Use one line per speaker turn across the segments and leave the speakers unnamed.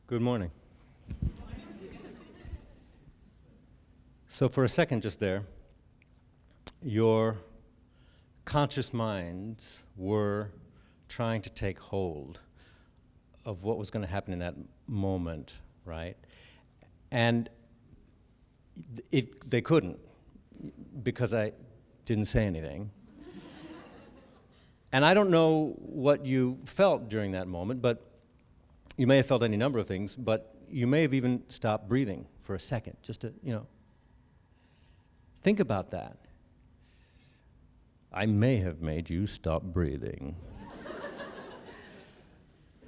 Good morning. So for a second just there, your conscious minds were trying to take hold of what was going to happen in that moment, right? And they couldn't, because I didn't say anything. And I don't know what you felt during that moment, but you may have felt any number of things, but you may have even stopped breathing for a second, just to, think about that. I may have made you stop breathing.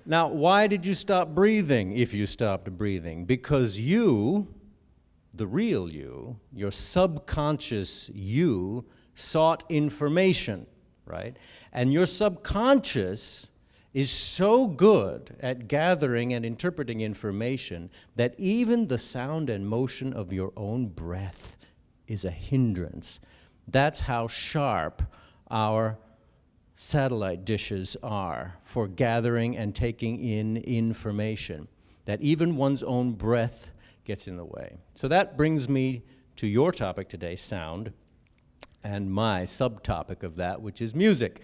Now, why did you stop breathing if you stopped breathing? Because you, the real you, your subconscious you, sought information, right? And your subconscious is so good at gathering and interpreting information that even the sound and motion of your own breath is a hindrance. That's how sharp our satellite dishes are for gathering and taking in information, that even one's own breath gets in the way. So that brings me to your topic today, sound, and my subtopic of that, which is music.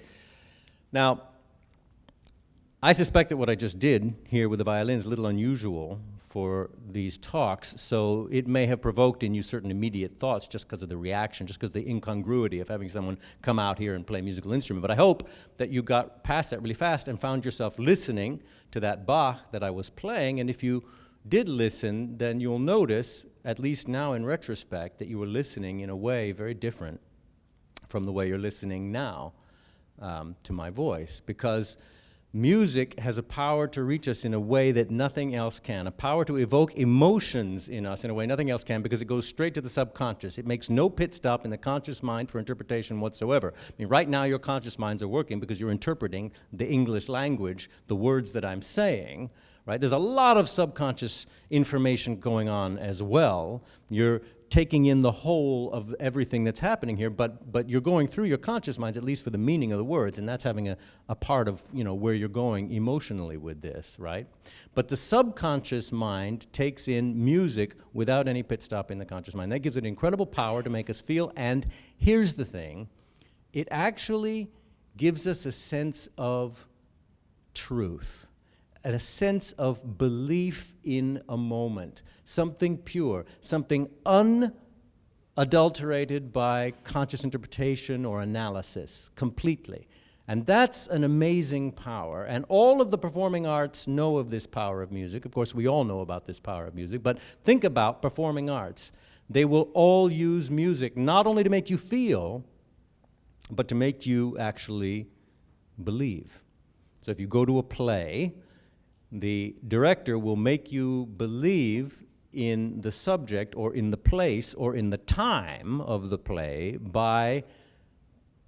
Now, I suspect that what I just did here with the violin is a little unusual for these talks, so it may have provoked in you certain immediate thoughts just because of the reaction, just because of the incongruity of having someone come out here and play a musical instrument. But I hope that you got past that really fast and found yourself listening to that Bach that I was playing, and if you did listen, then you'll notice, at least now in retrospect, that you were listening in a way very different from the way you're listening now to my voice, because music has a power to reach us in a way that nothing else can, a power to evoke emotions in us in a way nothing else can, because it goes straight to the subconscious. It makes no pit stop in the conscious mind for interpretation whatsoever. I mean, right now your conscious minds are working because you're interpreting the English language, the words that I'm saying, right? There's a lot of subconscious information going on as well. You're taking in the whole of everything that's happening here, but you're going through your conscious minds, at least for the meaning of the words, and that's having a part of, where you're going emotionally with this, right? But the subconscious mind takes in music without any pit stop in the conscious mind. That gives it incredible power to make us feel, and here's the thing, it actually gives us a sense of truth, and a sense of belief in a moment, something pure, something unadulterated by conscious interpretation or analysis, completely. And that's an amazing power, and all of the performing arts know of this power of music. Of course, we all know about this power of music, but think about performing arts. They will all use music not only to make you feel, but to make you actually believe. So if you go to a play, the director will make you believe in the subject or in the place or in the time of the play by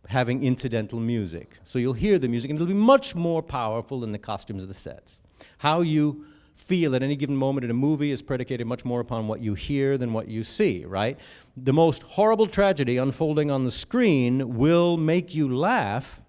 having incidental music. So you'll hear the music, and it'll be much more powerful than the costumes of the sets. How you feel at any given moment in a movie is predicated much more upon what you hear than what you see, right? The most horrible tragedy unfolding on the screen will make you laugh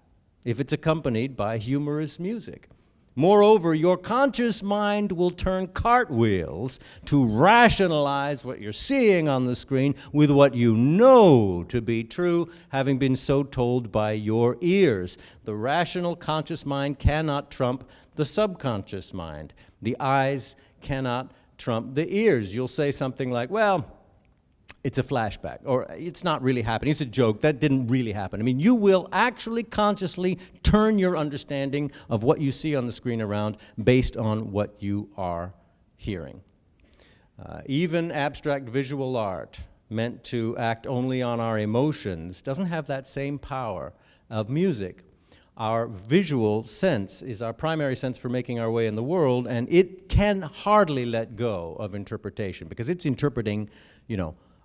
if it's accompanied by humorous music. Moreover, your conscious mind will turn cartwheels to rationalize what you're seeing on the screen with what you know to be true, having been so told by your ears. The rational conscious mind cannot trump the subconscious mind. The eyes cannot trump the ears. You'll say something like, well, it's a flashback, or it's not really happening, it's a joke, that didn't really happen. I mean, you will actually consciously turn your understanding of what you see on the screen around based on what you are hearing. Even abstract visual art, meant to act only on our emotions, doesn't have that same power of music. Our visual sense is our primary sense for making our way in the world, and it can hardly let go of interpretation, because it's interpreting,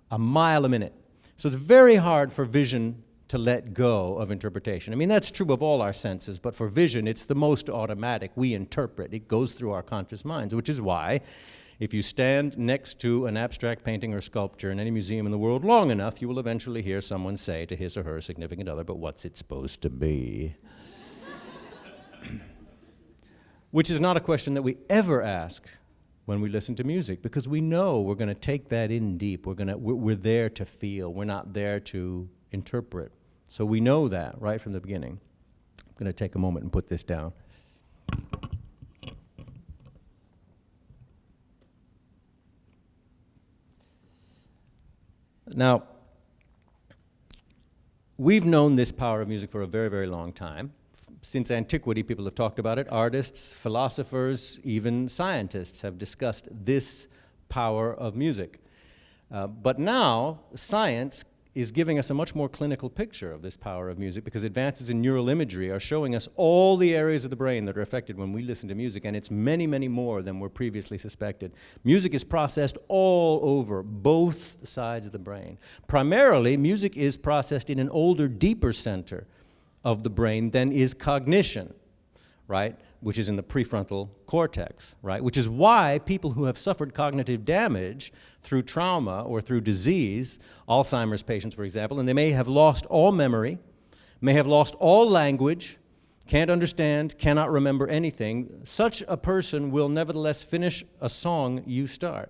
a mile a minute. So it's very hard for vision to let go of interpretation. I mean, that's true of all our senses, but for vision, it's the most automatic. We interpret. It goes through our conscious minds, which is why if you stand next to an abstract painting or sculpture in any museum in the world long enough, you will eventually hear someone say to his or her significant other, but what's it supposed to be? Which is not a question that we ever ask when we listen to music, because we know we're going to take that in deep. We're there to feel. We're not there to interpret. So we know that right from the beginning. I'm going to take a moment and put this down. Now, we've known this power of music for a very, very long time. Since antiquity, people have talked about it. Artists, philosophers, even scientists have discussed this power of music. But now, science is giving us a much more clinical picture of this power of music, because advances in neural imagery are showing us all the areas of the brain that are affected when we listen to music, and it's many, many more than were previously suspected. Music is processed all over both sides of the brain. Primarily, music is processed in an older, deeper center of the brain than is cognition, right? Which is in the prefrontal cortex, right? Which is why people who have suffered cognitive damage through trauma or through disease, Alzheimer's patients, for example, and they may have lost all memory, may have lost all language, can't understand, cannot remember anything, such a person will nevertheless finish a song you start,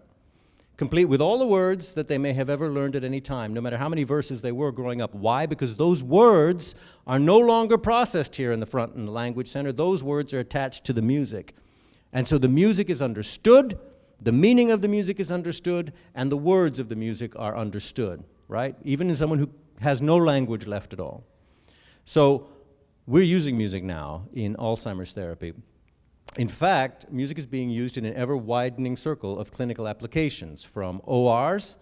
complete with all the words that they may have ever learned at any time, no matter how many verses they were growing up. Why? Because those words are no longer processed here in the front in the language center. Those words are attached to the music. And so the music is understood, the meaning of the music is understood, and the words of the music are understood, right? Even in someone who has no language left at all. So we're using music now in Alzheimer's therapy. In fact, music is being used in an ever-widening circle of clinical applications, from ORs,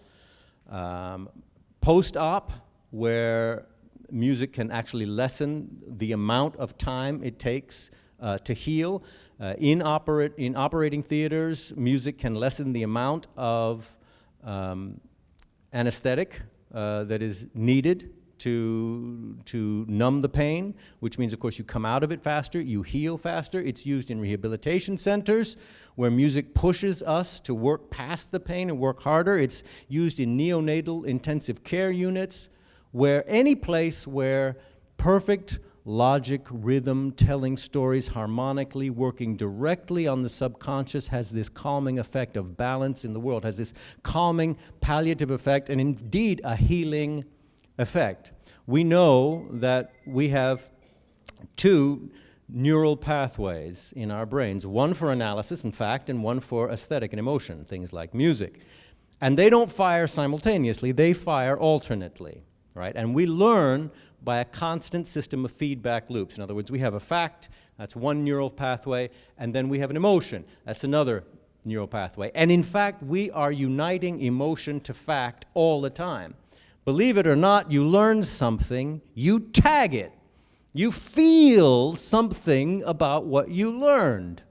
post-op, where music can actually lessen the amount of time it takes to heal. In operating theaters, music can lessen the amount of anesthetic that is needed to numb the pain, which means, of course, you come out of it faster, you heal faster. It's used in rehabilitation centers where music pushes us to work past the pain and work harder. It's used in neonatal intensive care units, where any place where perfect logic, rhythm, telling stories harmonically, working directly on the subconscious has this calming effect of balance in the world, has this calming, palliative effect, and indeed a healing effect. We know that we have two neural pathways in our brains, one for analysis, in fact, and one for aesthetic and emotion, things like music. And they don't fire simultaneously, they fire alternately, right? And we learn by a constant system of feedback loops. In other words, we have a fact, that's one neural pathway, and then we have an emotion, that's another neural pathway. And in fact, we are uniting emotion to fact all the time. Believe it or not, you learn something, you tag it. You feel something about what you learned.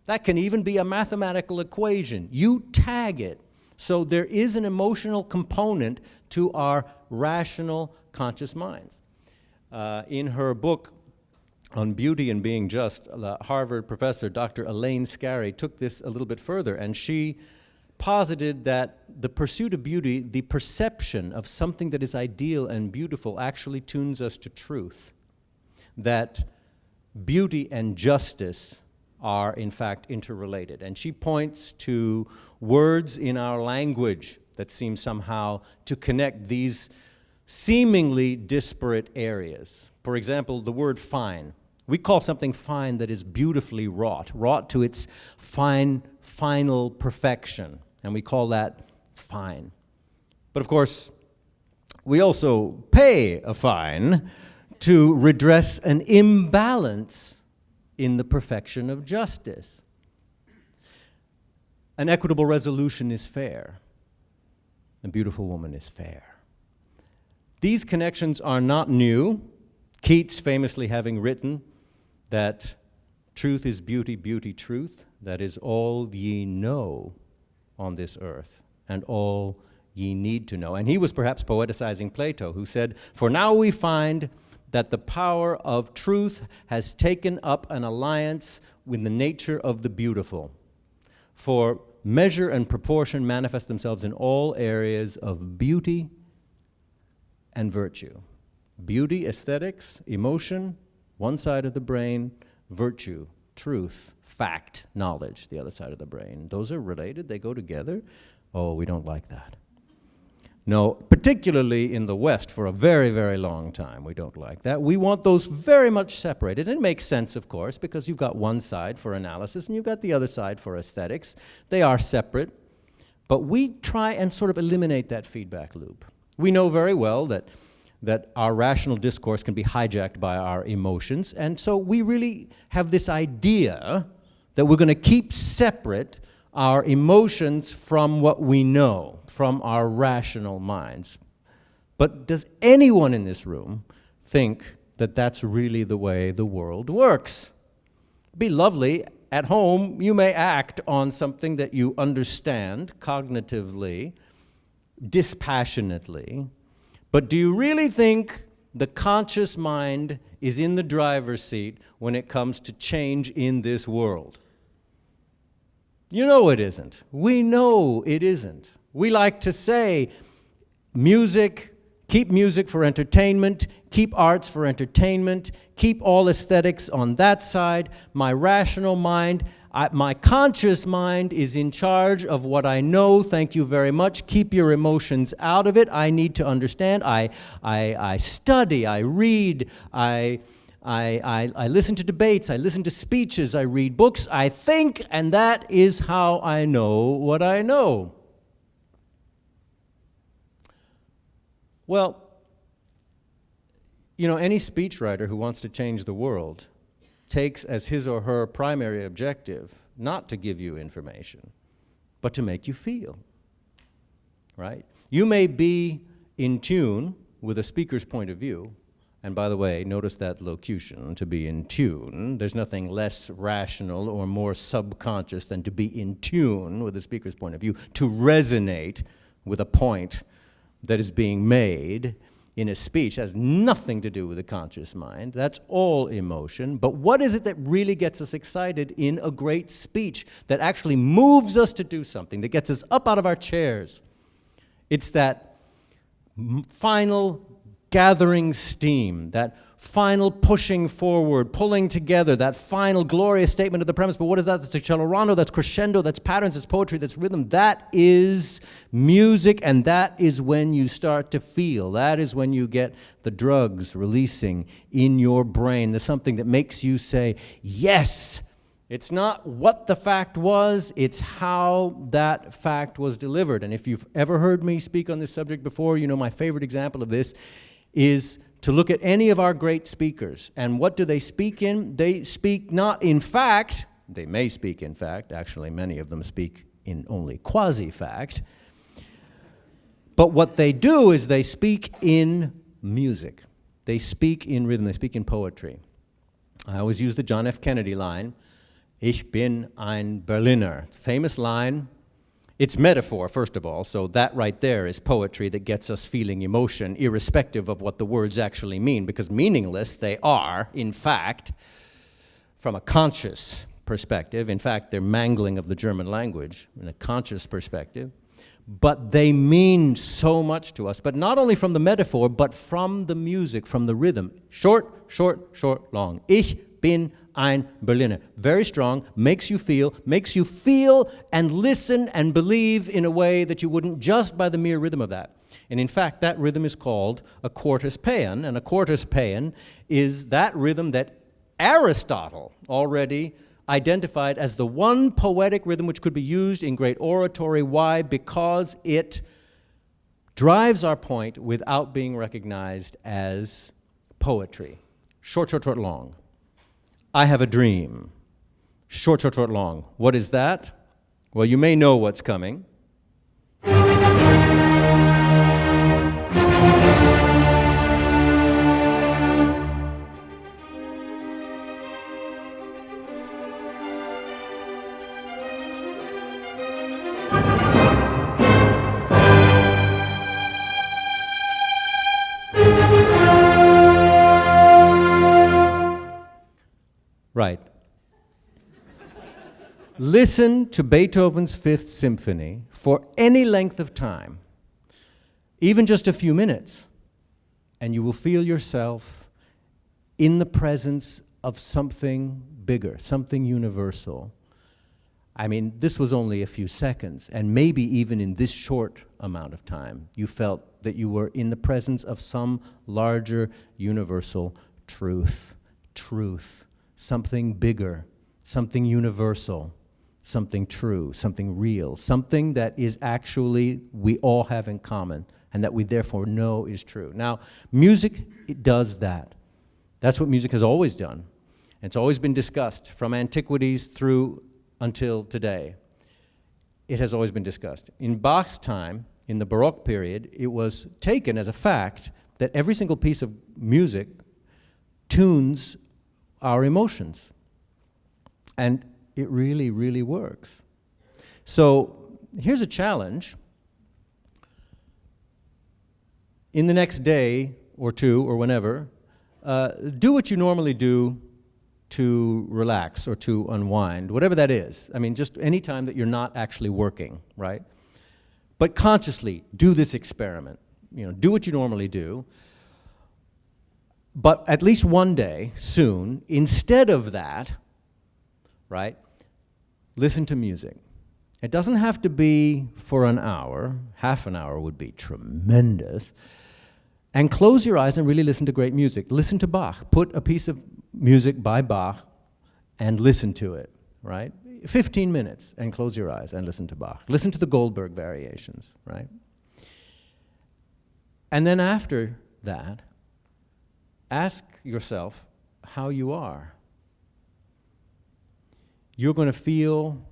That can even be a mathematical equation. You tag it. So there is an emotional component to our rational, conscious minds. In her book on beauty and being just, the Harvard professor, Dr. Elaine Scarry, took this a little bit further, and she posited that the pursuit of beauty, the perception of something that is ideal and beautiful, actually tunes us to truth. That beauty and justice are, in fact, interrelated. And she points to words in our language that seem somehow to connect these seemingly disparate areas. For example, the word fine. We call something fine that is beautifully wrought to its final perfection, and we call that fine. But of course, we also pay a fine to redress an imbalance in the perfection of justice. An equitable resolution is fair. A beautiful woman is fair. These connections are not new. Keats famously having written that truth is beauty, beauty truth, that is all ye know on this earth, and all ye need to know. And he was perhaps poeticizing Plato, who said, "For now we find that the power of truth has taken up an alliance with the nature of the beautiful. For measure and proportion manifest themselves in all areas of beauty and virtue." Beauty, aesthetics, emotion, one side of the brain, virtue, truth, fact, knowledge, the other side of the brain. Those are related, they go together. Oh, we don't like that. No, particularly in the West, for a very, very long time, we don't like that. We want those very much separated. And it makes sense, of course, because you've got one side for analysis and you've got the other side for aesthetics. They are separate. But we try and sort of eliminate that feedback loop. We know very well that our rational discourse can be hijacked by our emotions, and so we really have this idea that we're going to keep separate our emotions from what we know, from our rational minds. But does anyone in this room think that that's really the way the world works? It'd be lovely. At home, you may act on something that you understand cognitively, dispassionately, but do you really think the conscious mind is in the driver's seat when it comes to change in this world? You know it isn't. We know it isn't. We like to say, music, keep music for entertainment, keep arts for entertainment, keep all aesthetics on that side. My rational mind, my conscious mind is in charge of what I know. Thank you very much. Keep your emotions out of it. I need to understand. I study, I read, I listen to debates, I listen to speeches, I read books, I think, and that is how I know what I know. Well, you know, any speechwriter who wants to change the world takes as his or her primary objective not to give you information, but to make you feel, right? You may be in tune with a speaker's point of view, and by the way, notice that locution, to be in tune. There's nothing less rational or more subconscious than to be in tune with the speaker's point of view, to resonate with a point that is being made in a speech. Has nothing to do with the conscious mind. That's all emotion. But what is it that really gets us excited in a great speech, that actually moves us to do something, that gets us up out of our chairs? It's that final gathering steam, that final pushing forward, pulling together, that final glorious statement of the premise. But what is that? That's accelerando, that's crescendo, that's patterns, that's poetry, that's rhythm. That is music, and that is when you start to feel. That is when you get the drugs releasing in your brain. There's something that makes you say, yes. It's not what the fact was, it's how that fact was delivered. And if you've ever heard me speak on this subject before, you know my favorite example of this is to look at any of our great speakers. And what do they speak in? They speak not in fact, they may speak in fact, actually many of them speak in only quasi-fact, but what they do is they speak in music. They speak in rhythm, they speak in poetry. I always use the John F. Kennedy line, Ich bin ein Berliner. Famous line. It's metaphor, first of all, so that right there is poetry that gets us feeling emotion, irrespective of what the words actually mean, because meaningless they are, in fact, from a conscious perspective. In fact, they're mangling of the German language in a conscious perspective. But they mean so much to us, but not only from the metaphor, but from the music, from the rhythm. Short, short, short, long. Ich bin ein Berliner. Very strong, makes you feel and listen and believe in a way that you wouldn't just by the mere rhythm of that. And in fact, that rhythm is called a quartus paean, and a quartus paean is that rhythm that Aristotle already identified as the one poetic rhythm which could be used in great oratory. Why? Because it drives our point without being recognized as poetry. Short, short, short, long. I have a dream. Short, short, short, long. What is that? Well, you may know what's coming. Right. Listen to Beethoven's Fifth Symphony for any length of time, even just a few minutes, and you will feel yourself in the presence of something bigger, something universal. I mean, this was only a few seconds, and maybe even in this short amount of time, you felt that you were in the presence of some larger universal truth, something bigger, something universal, something true, something real, something that is actually we all have in common and that we therefore know is true. Now, music, it does that. That's what music has always done. And it's always been discussed from antiquities through until today. It has always been discussed. In Bach's time, in the Baroque period, it was taken as a fact that every single piece of music tunes our emotions. And it really, really works. So here's a challenge. In the next day or two or whenever, do what you normally do to relax or to unwind, whatever that is. I mean, just any time that you're not actually working, right? But consciously do this experiment. You know, do what you normally do. But at least one day, soon, instead of that, right, listen to music. It doesn't have to be for an hour. Half an hour would be tremendous. And close your eyes and really listen to great music. Listen to Bach. Put a piece of music by Bach and listen to it, right? 15 minutes and close your eyes and listen to Bach. Listen to the Goldberg variations, right? And then after that, ask yourself how you are. You're going to feel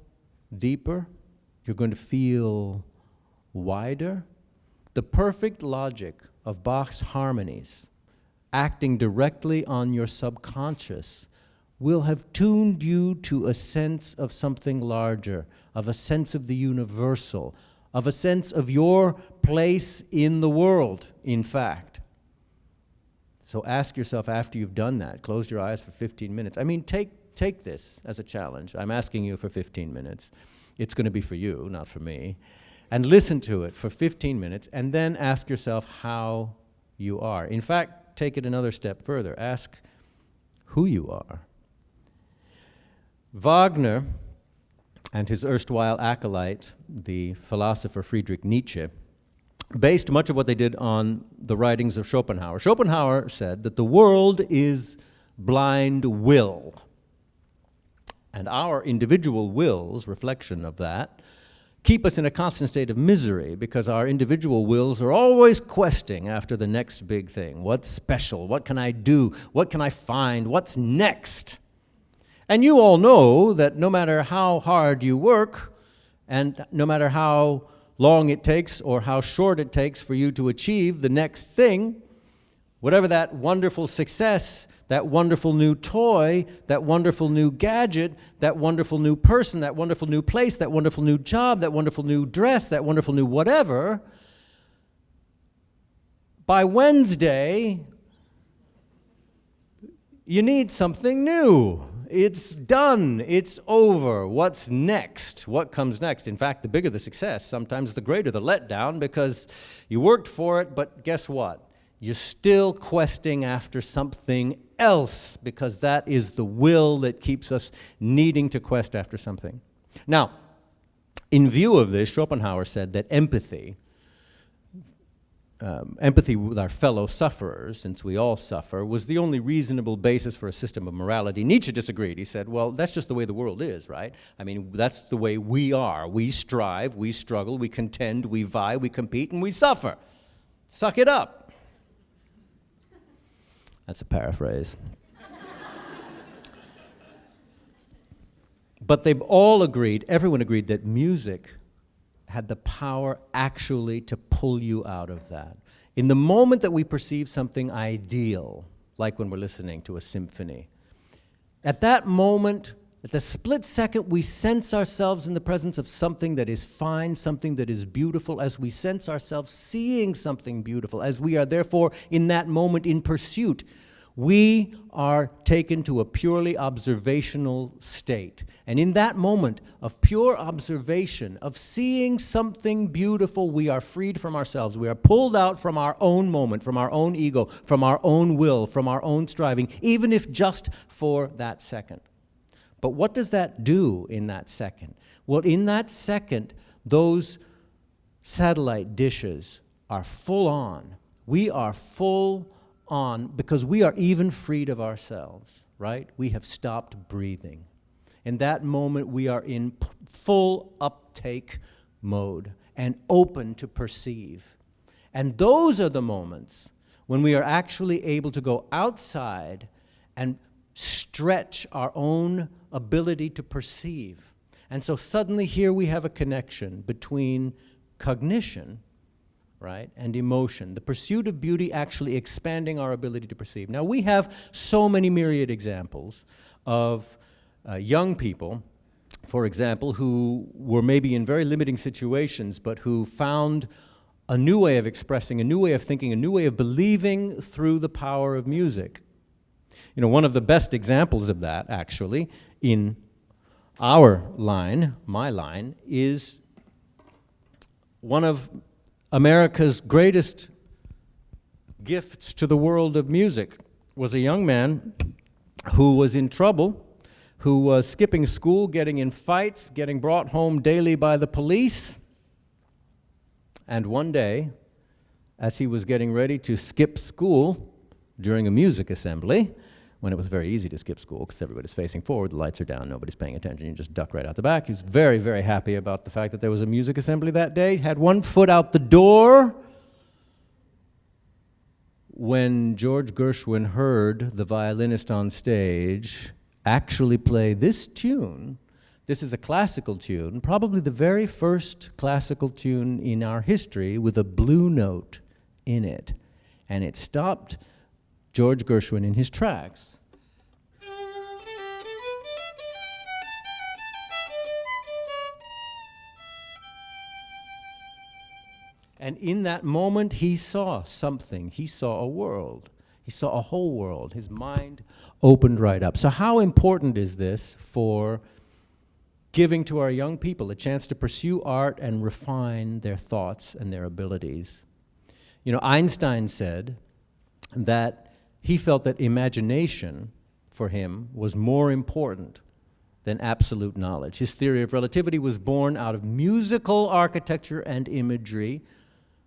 deeper. You're going to feel wider. The perfect logic of Bach's harmonies, acting directly on your subconscious, will have tuned you to a sense of something larger, of a sense of the universal, of a sense of your place in the world, in fact. So ask yourself after you've done that, close your eyes for 15 minutes. I mean, take this as a challenge. I'm asking you for 15 minutes. It's going to be for you, not for me. And listen to it for 15 minutes, and then ask yourself how you are. In fact, take it another step further. Ask who you are. Wagner and his erstwhile acolyte, the philosopher Friedrich Nietzsche, based much of what they did on the writings of Schopenhauer. Schopenhauer said that the world is blind will. And our individual wills, reflection of that, keep us in a constant state of misery because our individual wills are always questing after the next big thing. What's special? What can I do? What can I find? What's next? And you all know that no matter how hard you work, and no matter how long it takes or how short it takes for you to achieve the next thing, whatever that wonderful success, that wonderful new toy, that wonderful new gadget, that wonderful new person, that wonderful new place, that wonderful new job, that wonderful new dress, that wonderful new whatever, by Wednesday, you need something new. It's done. It's over. What's next? What comes next? In fact, the bigger the success, sometimes the greater the letdown because you worked for it, but guess what? You're still questing after something else because that is the will that keeps us needing to quest after something. Now, in view of this, Schopenhauer said that empathy with our fellow sufferers, since we all suffer, was the only reasonable basis for a system of morality. Nietzsche disagreed. He said, well, that's just the way the world is, right? I mean, that's the way we are. We strive, we struggle, we contend, we vie, we compete, and we suffer. Suck it up. That's a paraphrase. But they've all agreed, everyone agreed, that music had the power actually to pull you out of that. In the moment that we perceive something ideal, like when we're listening to a symphony, at that moment, at the split second, we sense ourselves in the presence of something that is fine, something that is beautiful, as we sense ourselves seeing something beautiful, as we are therefore in that moment in pursuit. We are taken to a purely observational state. And in that moment of pure observation, of seeing something beautiful, we are freed from ourselves. We are pulled out from our own moment, from our own ego, from our own will, from our own striving, even if just for that second. But what does that do in that second? Well, in that second, those satellite dishes are full on. We are full on because we are even freed of ourselves, right? We have stopped breathing. In that moment, we are in full uptake mode and open to perceive. And those are the moments when we are actually able to go outside and stretch our own ability to perceive. And so suddenly here we have a connection between cognition, right, and emotion. The pursuit of beauty actually expanding our ability to perceive. Now, we have so many myriad examples of young people, for example, who were maybe in very limiting situations, but who found a new way of expressing, a new way of thinking, a new way of believing through the power of music. You know, one of the best examples of that, actually, in our line, my line, is one of America's greatest gifts to the world of music. Was a young man who was in trouble, who was skipping school, getting in fights, getting brought home daily by the police. And one day, as he was getting ready to skip school during a music assembly, when it was very easy to skip school because everybody's facing forward, the lights are down, nobody's paying attention, you just duck right out the back. He was very, very happy about the fact that there was a music assembly that day. Had one foot out the door when George Gershwin heard the violinist on stage actually play this tune. This is a classical tune, probably the very first classical tune in our history with a blue note in it. And it stopped George Gershwin in his tracks. And in that moment, he saw something. He saw a world. He saw a whole world. His mind opened right up. So how important is this for giving to our young people a chance to pursue art and refine their thoughts and their abilities? You know, Einstein said that he felt that imagination for him was more important than absolute knowledge. His theory of relativity was born out of musical architecture and imagery,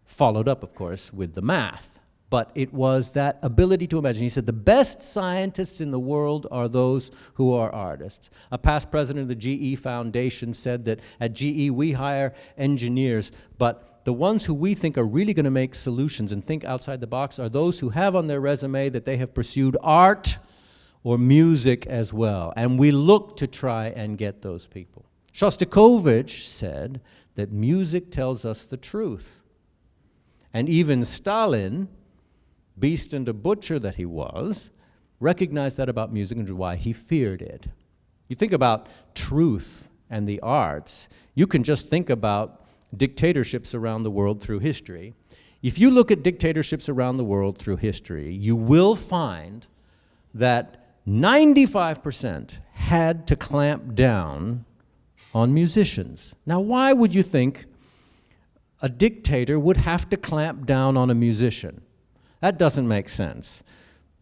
followed up, of course, with the math. But it was that ability to imagine. He said the best scientists in the world are those who are artists. A past president of the GE Foundation said that at GE we hire engineers, but the ones who we think are really going to make solutions and think outside the box are those who have on their resume that they have pursued art or music as well. And we look to try and get those people. Shostakovich said that music tells us the truth. And even Stalin, beast and a butcher that he was, recognized that about music and why he feared it. You think about truth and the arts, you can just think about dictatorships around the world through history. If you look at dictatorships around the world through history, you will find that 95% had to clamp down on musicians. Now, why would you think a dictator would have to clamp down on a musician? That doesn't make sense.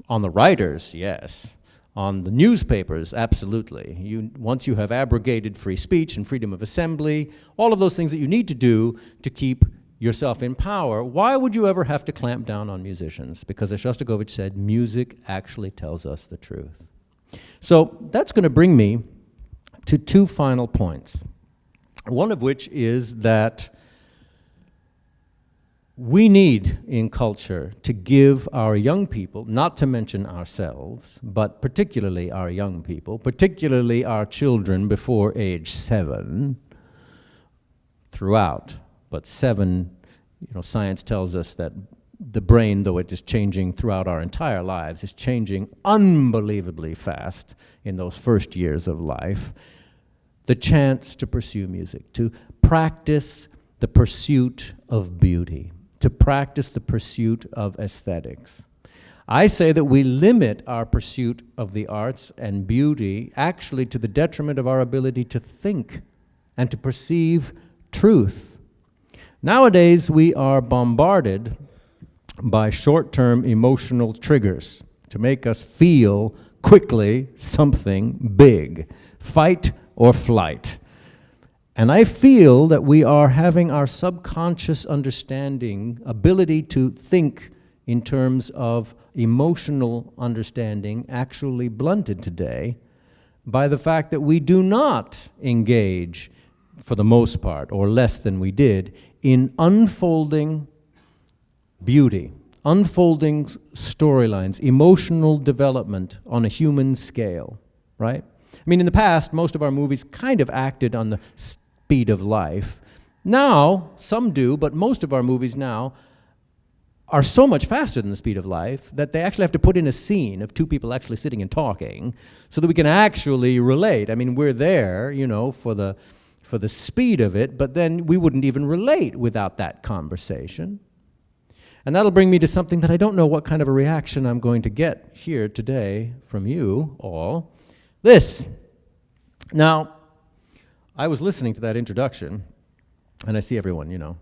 On the writers, yes. On the newspapers, absolutely. Once you have abrogated free speech and freedom of assembly, all of those things that you need to do to keep yourself in power, why would you ever have to clamp down on musicians? Because as Shostakovich said, music actually tells us the truth. So that's going to bring me to two final points. One of which is that we need in culture to give our young people, not to mention ourselves, but particularly our young people, particularly our children before age 7, throughout, but 7, science tells us that the brain, though it is changing throughout our entire lives, is changing unbelievably fast in those first years of life. The chance to pursue music, to practice the pursuit of beauty, to practice the pursuit of aesthetics. I say that we limit our pursuit of the arts and beauty actually to the detriment of our ability to think and to perceive truth. Nowadays, we are bombarded by short-term emotional triggers to make us feel quickly something big, fight or flight. And I feel that we are having our subconscious understanding, ability to think in terms of emotional understanding, actually blunted today by the fact that we do not engage, for the most part, or less than we did, in unfolding beauty, unfolding storylines, emotional development on a human scale, right? I mean, in the past, most of our movies kind of acted on the speed of life. Now, some do, but most of our movies now are so much faster than the speed of life that they actually have to put in a scene of two people actually sitting and talking so that we can actually relate. I mean, we're there, you know, for the speed of it, but then we wouldn't even relate without that conversation. And that'll bring me to something that I don't know what kind of a reaction I'm going to get here today from you all. This. Now, I was listening to that introduction, and I see everyone, you know.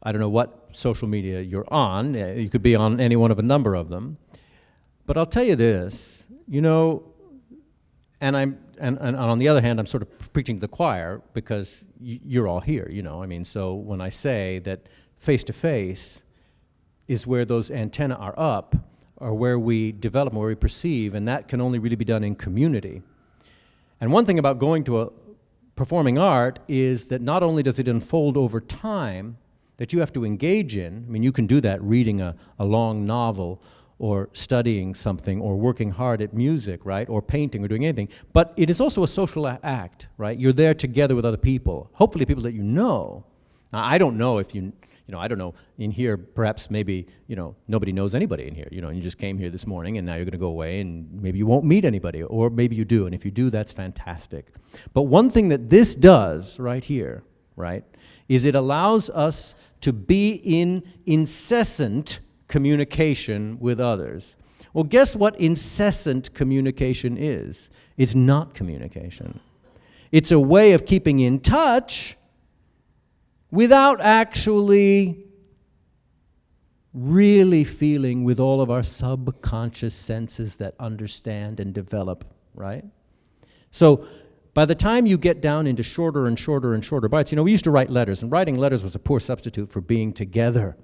I don't know what social media you're on. You could be on any one of a number of them. But I'll tell you this, you know, and on the other hand, I'm sort of preaching to the choir because you're all here, you know. I mean, so when I say that face-to-face is where those antennae are up, or where we develop, where we perceive, and that can only really be done in community. And one thing about going to a performing art is that not only does it unfold over time, that you have to engage in. I mean, you can do that reading a long novel or studying something or working hard at music, right, or painting or doing anything. But it is also a social act, right? You're there together with other people, hopefully people that you know. Now, I don't know if you know, I don't know, in here, perhaps maybe, you know, nobody knows anybody in here, you know, and you just came here this morning and now you're going to go away and maybe you won't meet anybody, or maybe you do, and if you do, that's fantastic. But one thing that this does right here, right, is it allows us to be in incessant communication with others. Well, guess what incessant communication is? It's not communication. It's a way of keeping in touch without actually really feeling with all of our subconscious senses that understand and develop, right? So by the time you get down into shorter and shorter and shorter bites, you know, we used to write letters, and writing letters was a poor substitute for being together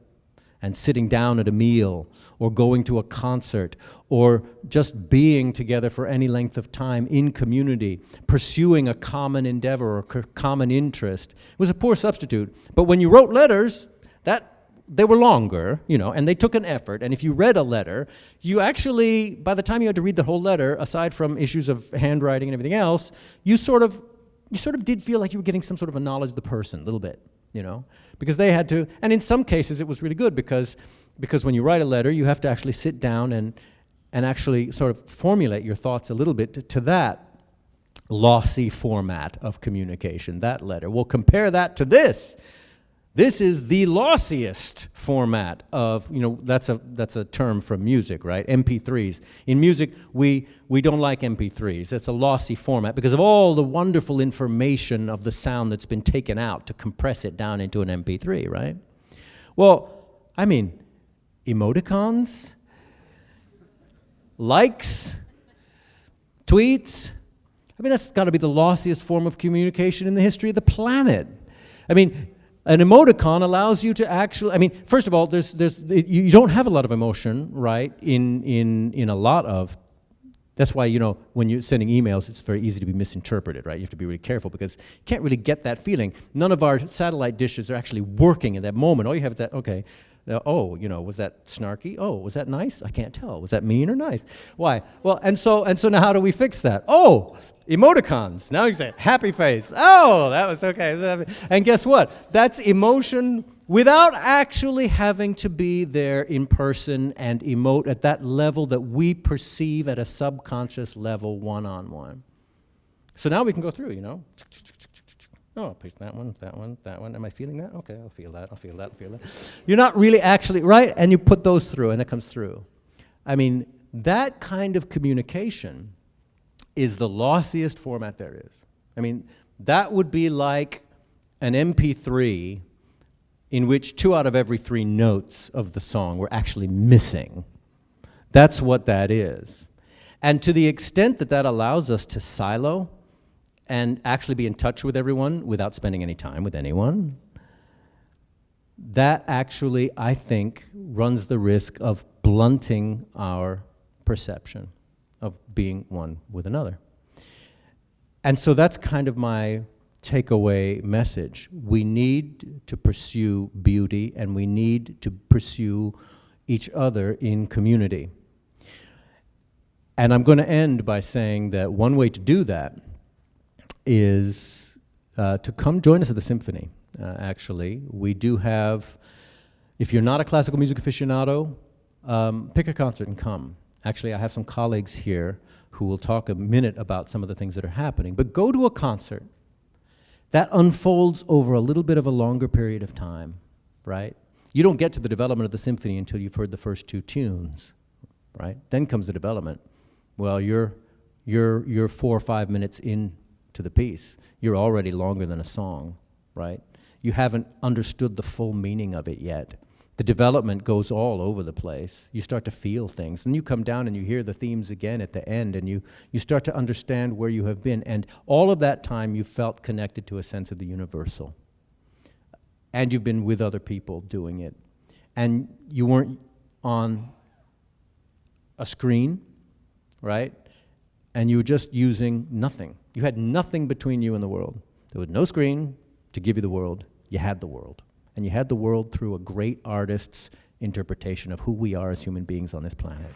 and sitting down at a meal or going to a concert or just being together for any length of time in community, pursuing a common endeavor or common interest. It was a poor substitute. But when you wrote letters, they were longer, you know, and they took an effort. And if you read a letter, you actually, by the time you had to read the whole letter, aside from issues of handwriting and everything else, you sort of did feel like you were getting some sort of a knowledge of the person, a little bit, you know, because they had to, and in some cases it was really good because when you write a letter, you have to actually sit down and actually sort of formulate your thoughts a little bit to that lossy format of communication, that letter. Well, compare that to this. This is the lossiest format of, you know, that's a term from music, right? MP3s. In music, we don't like MP3s. It's a lossy format because of all the wonderful information of the sound that's been taken out to compress it down into an MP3, right? Well, I mean, emoticons, likes, tweets. I mean, that's got to be the lossiest form of communication in the history of the planet. I mean, an emoticon allows you to actually, I mean, first of all, you don't have a lot of emotion, right, in a lot of, that's why, you know, when you're sending emails, it's very easy to be misinterpreted, right? You have to be really careful because you can't really get that feeling. None of our satellite dishes are actually working at that moment. All you have is that, okay, oh, you know, was that snarky? Oh, was that nice? I can't tell. Was that mean or nice? Why? Well, and so now how do we fix that? Oh, emoticons. Now you say happy face. Oh, that was okay. And guess what? That's emotion without actually having to be there in person and emote at that level that we perceive at a subconscious level one-on-one. So now we can go through, you know. Oh, I'll pick that one, that one, that one. Am I feeling that? Okay, I'll feel that, I'll feel that, I'll feel that. You're not really actually, right? And you put those through, and it comes through. I mean, that kind of communication is the lossiest format there is. I mean, that would be like an MP3 in which 2 out of every 3 notes of the song were actually missing. That's what that is. And to the extent that that allows us to silo and actually be in touch with everyone without spending any time with anyone, that actually, I think, runs the risk of blunting our perception of being one with another. And so that's kind of my takeaway message. We need to pursue beauty, and we need to pursue each other in community. And I'm going to end by saying that one way to do that is to come join us at the Symphony, actually. We do have, if you're not a classical music aficionado, pick a concert and come. Actually, I have some colleagues here who will talk a minute about some of the things that are happening. But go to a concert that unfolds over a little bit of a longer period of time, right? You don't get to the development of the symphony until you've heard the first 2 tunes, right? Then comes the development. Well, you're 4 or 5 minutes into the piece. You're already longer than a song, right? You haven't understood the full meaning of it yet. The development goes all over the place. You start to feel things. And you come down and you hear the themes again at the end, and you start to understand where you have been. And all of that time you felt connected to a sense of the universal. And you've been with other people doing it. And you weren't on a screen, right? And you were just using nothing. You had nothing between you and the world. There was no screen to give you the world. You had the world. And you had the world through a great artist's interpretation of who we are as human beings on this planet.